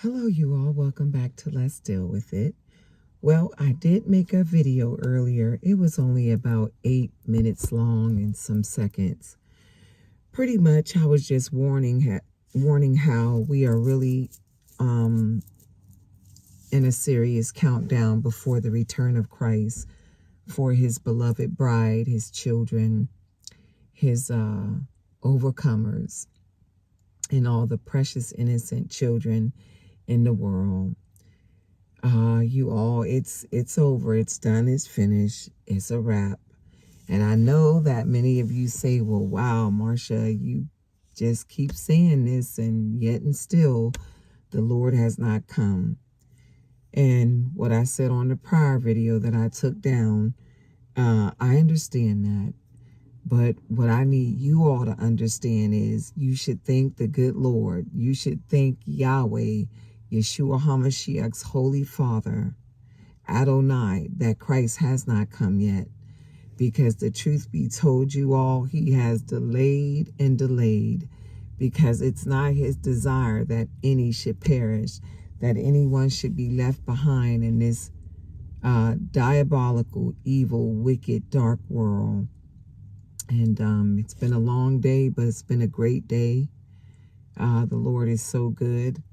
Hello, you all. Welcome back to Let's Deal With It. Well, I did make a video earlier. It was only about 8 minutes long and some seconds. Pretty much, I was just warning how we are really in a serious countdown before the return of Christ for his beloved bride, his children, his overcomers, and all the precious innocent children in the world. You all, it's over. It's done. It's finished. It's a wrap. And I know that many of you say, well, wow, Marcia, you just keep saying this, and yet and still the Lord has not come. And what I said on the prior video that I took down, I understand that. But what I need you all to understand is you should thank the good Lord. You should thank Yahweh, Yeshua HaMashiach's Holy Father, Adonai, that Christ has not come yet. Because the truth be told, you all, he has delayed and delayed, because it's not his desire that any should perish, that anyone should be left behind in this diabolical, evil, wicked, dark world. And it's been a long day, but it's been a great day. The Lord is so good.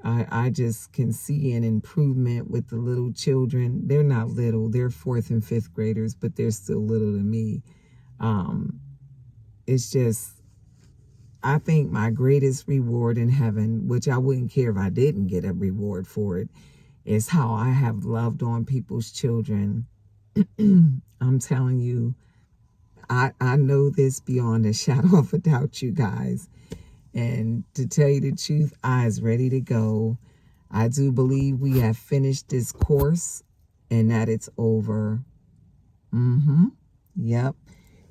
I just can see an improvement with the little children. They're not little. They're 4th and 5th graders, but they're still little to me. It's just, I think my greatest reward in heaven, which I wouldn't care if I didn't get a reward for it, is how I have loved on people's children. I'm telling you, I know this beyond a shadow of a doubt, you guys. And to tell you the truth, I is ready to go. I do believe we have finished this course and that it's over. Yep.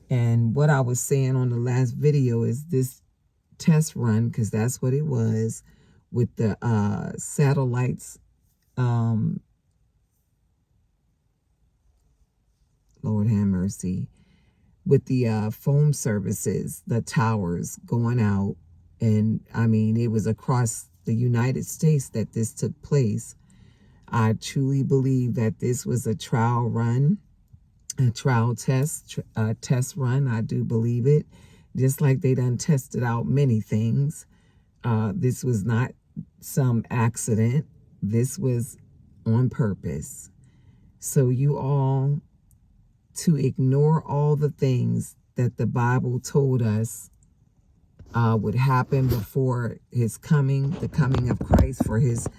And what I was saying on the last video is this test run, because that's what it was, with the satellites. Lord have mercy. With the phone services, the towers going out. And I mean, it was across the United States that this took place. I truly believe that this was a trial run, a trial test, test run. I do believe it. Just like they done tested out many things. This was not some accident. This was on purpose. So you all, to ignore all the things that the Bible told us would happen before his coming, the coming of Christ for his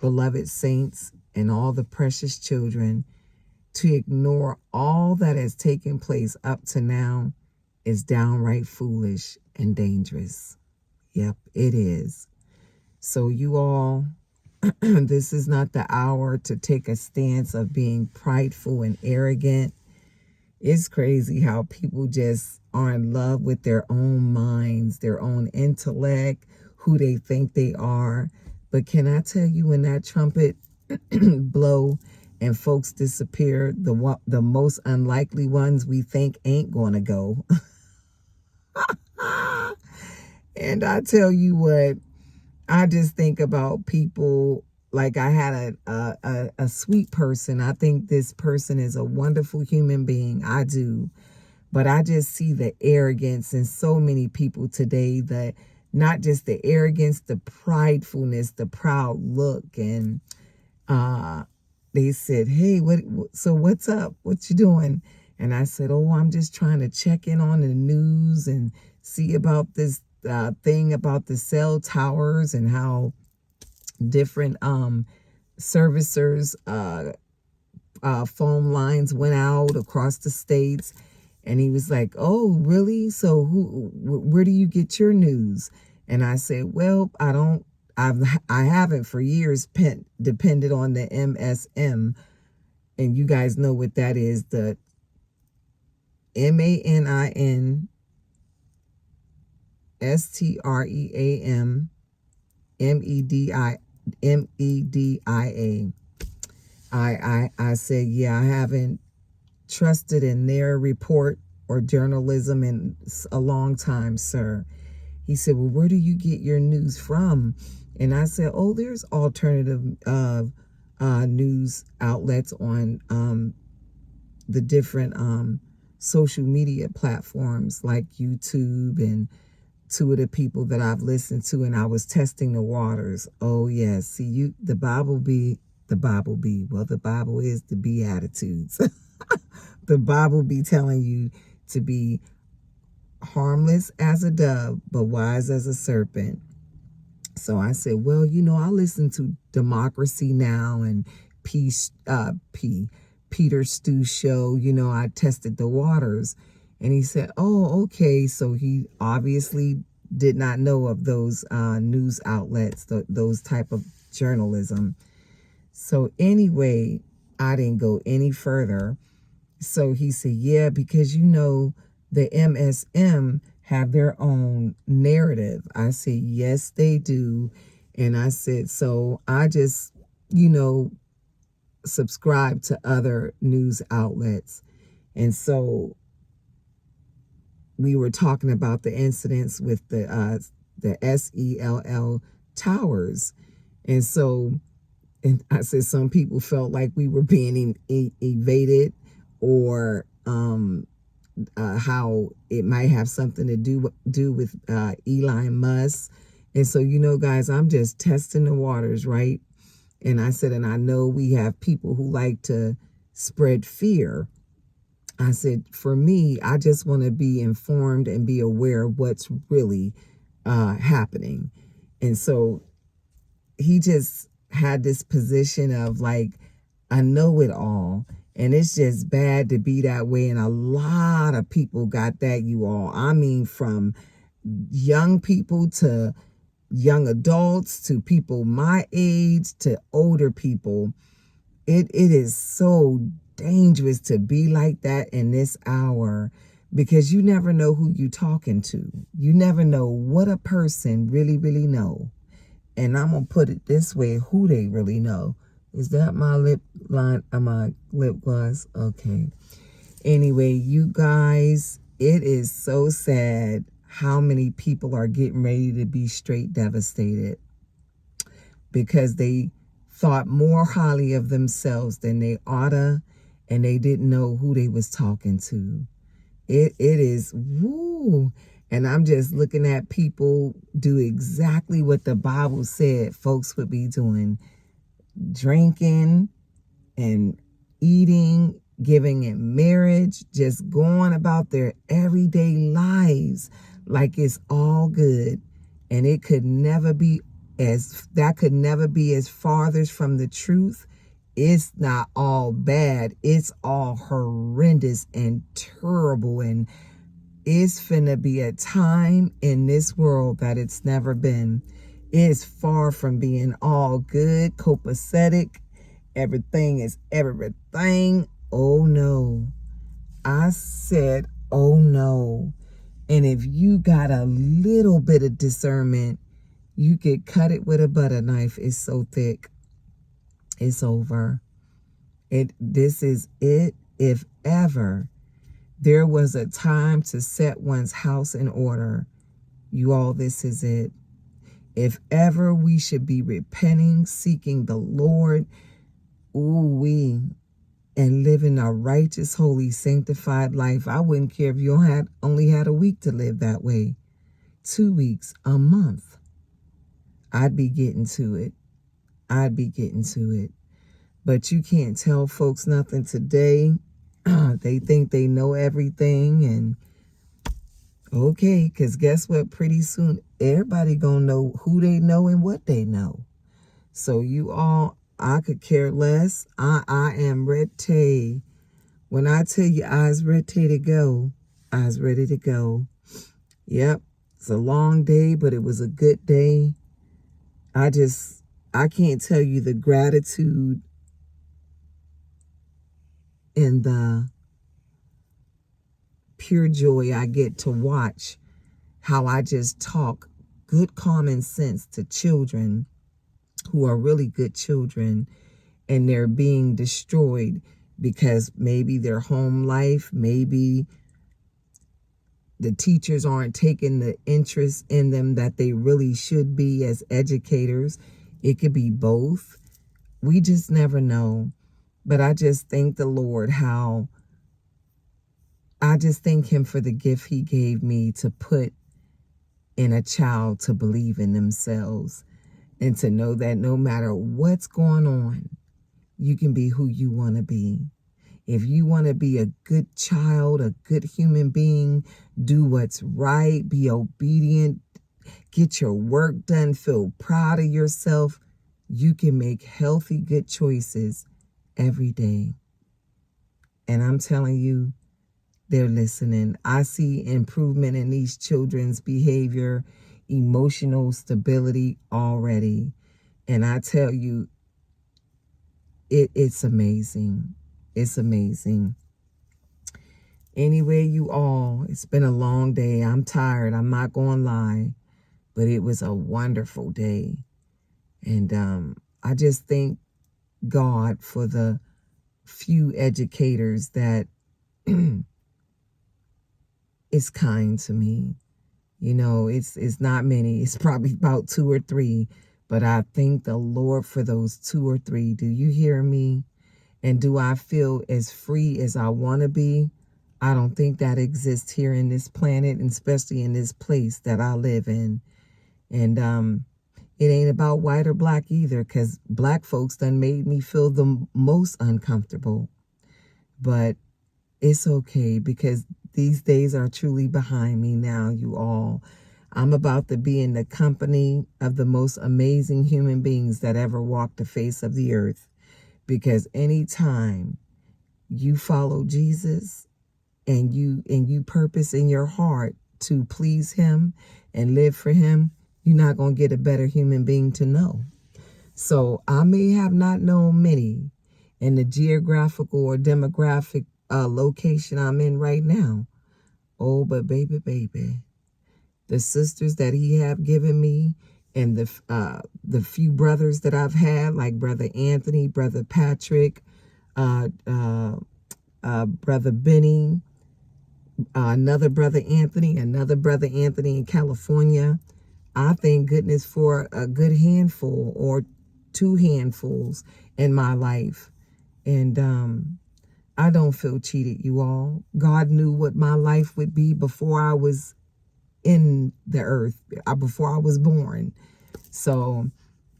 beloved saints and all the precious children, to ignore all that has taken place up to now is downright foolish and dangerous. Yep, it is. So you all, this is not the hour to take a stance of being prideful and arrogant. It's crazy how people just are in love with their own minds, their own intellect, who they think they are. But can I tell you, when that trumpet blow and folks disappear, the most unlikely ones we think ain't going to go. And I tell you what, I just think about people. Like, I had a sweet person. I think this person is a wonderful human being. I do. But I just see the arrogance in so many people today, that not just the arrogance, the pridefulness, the proud look. And they said, hey, so what's up? What you doing? And I said, oh, I'm just trying to check in on the news and see about this thing about the cell towers and how different servicers phone lines went out across the states. And he was like, oh, really? So where do you get your news? And I said, well, I haven't for years depended on the MSM. And you guys know what that is, the MANINSTREAM MEDIA. I said, yeah, I haven't trusted in their report or journalism in a long time, sir. He said, well, where do you get your news from? And I said, oh, there's alternative news outlets on the different social media platforms like YouTube, and two of the people that I've listened to, and I was testing the waters. Oh yes, see, the Bible be well, the Bible is the Beatitudes. The Bible be telling you to be harmless as a dove, but wise as a serpent. So I said, well, I listen to Democracy Now! And Peter Stew show. I tested the waters. And he said, oh, okay. So he obviously did not know of those news outlets, those type of journalism. So anyway, I didn't go any further. So he said, yeah, because the MSM have their own narrative. I said, yes, they do. And I said, so I just, subscribe to other news outlets. And so we were talking about the incidents with the SELL towers. And so, and I said, some people felt like we were being evaded, or how it might have something to do with Elon Musk. And so, guys, I'm just testing the waters, right? And I said, and I know we have people who like to spread fear. I said, for me, I just want to be informed and be aware of what's really happening. And so he just had this position of like, I know it all. And it's just bad to be that way. And a lot of people got that, you all. I mean, from young people to young adults to people my age to older people. It is so dangerous to be like that in this hour, because you never know who you're talking to. You never know what a person really, really know. And I'm going to put it this way, who they really know. Is that my lip line? My lip gloss? Okay. Anyway, you guys, it is so sad how many people are getting ready to be straight devastated because they thought more highly of themselves than they oughta, and they didn't know who they was talking to. It is, woo. And I'm just looking at people do exactly what the Bible said folks would be doing. Drinking and eating, giving in marriage, just going about their everyday lives like it's all good. And that could never be as farthest from the truth. It's not all bad. It's all horrendous and terrible. And it's finna be a time in this world that it's never been. It's far from being all good, copacetic. Everything is everything. Oh no. I said, oh no. And if you got a little bit of discernment, you could cut it with a butter knife. It's so thick. It's over. This is it. If ever there was a time to set one's house in order, you all, this is it. If ever we should be repenting, seeking the Lord, and living a righteous, holy, sanctified life. I wouldn't care if you only had a week to live that way. 2 weeks, a month. I'd be getting to it. But you can't tell folks nothing today. They think they know everything. And okay, because guess what? Pretty soon, everybody gonna know who they know and what they know. So you all, I could care less. I am ready. When I tell you I was ready to go, I was ready to go. Yep, it's a long day, but it was a good day. I can't tell you the gratitude and the pure joy I get to watch how I just talk good common sense to children who are really good children, and they're being destroyed because maybe their home life, maybe the teachers aren't taking the interest in them that they really should be as educators. It could be both. We just never know. But I just thank the Lord I just thank him for the gift he gave me to put in a child to believe in themselves and to know that no matter what's going on, you can be who you want to be. If you want to be a good child, a good human being, do what's right, be obedient, get your work done, feel proud of yourself, you can make healthy, good choices every day. And I'm telling you, they're listening. I see improvement in these children's behavior, emotional stability already. And I tell you, it's amazing. It's amazing. Anyway, you all, it's been a long day. I'm tired. I'm not going to lie. But it was a wonderful day. And I just thank God for the few educators that is kind to me. You know, it's not many. It's probably about 2 or 3. But I thank the Lord for those 2 or 3. Do you hear me? And do I feel as free as I want to be? I don't think that exists here in this planet, and especially in this place that I live in. And it ain't about white or black either, because black folks done made me feel the most uncomfortable. But it's okay, because these days are truly behind me now, you all. I'm about to be in the company of the most amazing human beings that ever walked the face of the earth. Because anytime you follow Jesus and you purpose in your heart to please him and live for him, you're not going to get a better human being to know. So I may have not known many in the geographical or demographic location I'm in right now. Oh, but baby, the sisters that he have given me, and the few brothers that I've had, like Brother Anthony, Brother Patrick, Brother Benny, another Brother Anthony in California. I thank goodness for a good handful or 2 handfuls in my life. And I don't feel cheated, you all. God knew what my life would be before I was in the earth, before I was born. So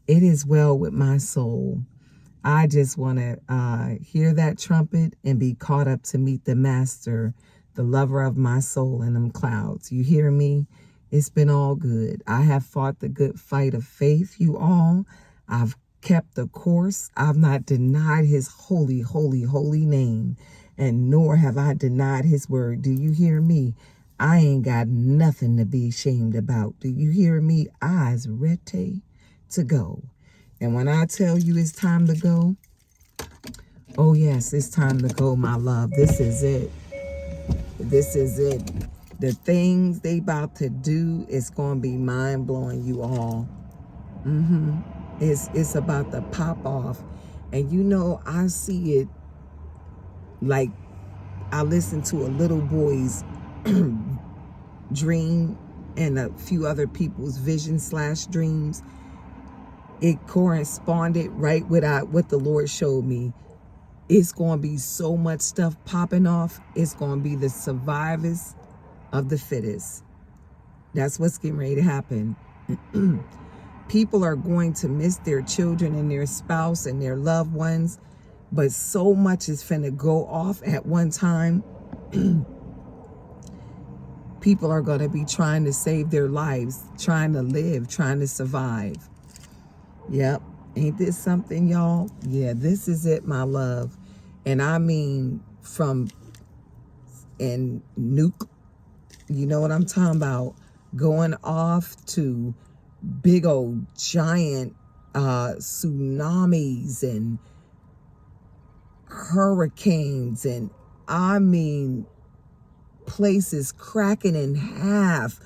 it is well with my soul. I just want to hear that trumpet and be caught up to meet the master, the lover of my soul in them clouds. You hear me? It's been all good. I have fought the good fight of faith, you all. I've kept the course. I've not denied his holy, holy, holy name, and nor have I denied his word. Do you hear me? I ain't got nothing to be ashamed about. Do you hear me? I's ready to go. And when I tell you it's time to go, oh yes, it's time to go, my love. This is it. This is it. The things they about to do is going to be mind-blowing, you all. It's about to pop off. And you know, I see it like I listened to a little boy's dream and a few other people's vision/dreams. It corresponded right with what the Lord showed me. It's going to be so much stuff popping off. It's going to be the survivors of the fittest. That's what's getting ready to happen. People are going to miss their children and their spouse and their loved ones, but so much is finna go off at one time. People are going to be trying to save their lives, trying to live, trying to survive. Yep. Ain't this something, y'all? Yeah, this is it, my love. And I mean, from nuke, you know what I'm talking about, going off to big old giant tsunamis and hurricanes, and I mean places cracking in half,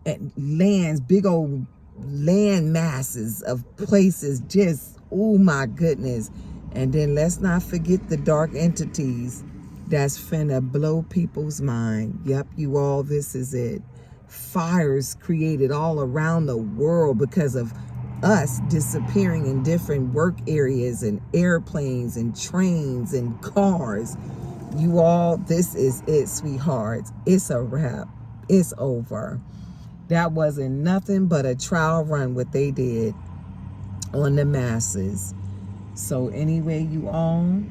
and lands, big old land masses of places, just, oh my goodness. And then let's not forget the dark entities that's finna blow people's mind. Yep, you all, this is it. Fires created all around the world because of us disappearing in different work areas and airplanes and trains and cars. You all, this is it, sweethearts. It's a wrap. It's over. That wasn't nothing but a trial run what they did on the masses. So anyway, you all,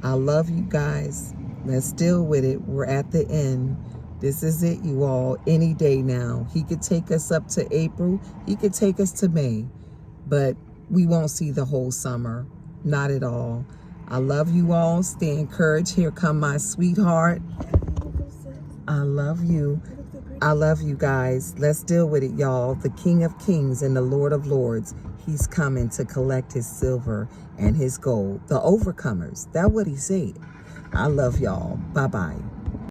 I love you guys. Let's deal with it. We're at the end. This is it, you all. Any day now. He could take us up to April. He could take us to May. But we won't see the whole summer. Not at all. I love you all. Stay encouraged. Here come my sweetheart. I love you. I love you guys. Let's deal with it, y'all. The King of Kings and the Lord of Lords. He's coming to collect his silver and his gold. The overcomers. That's what he said. I love y'all. Bye-bye.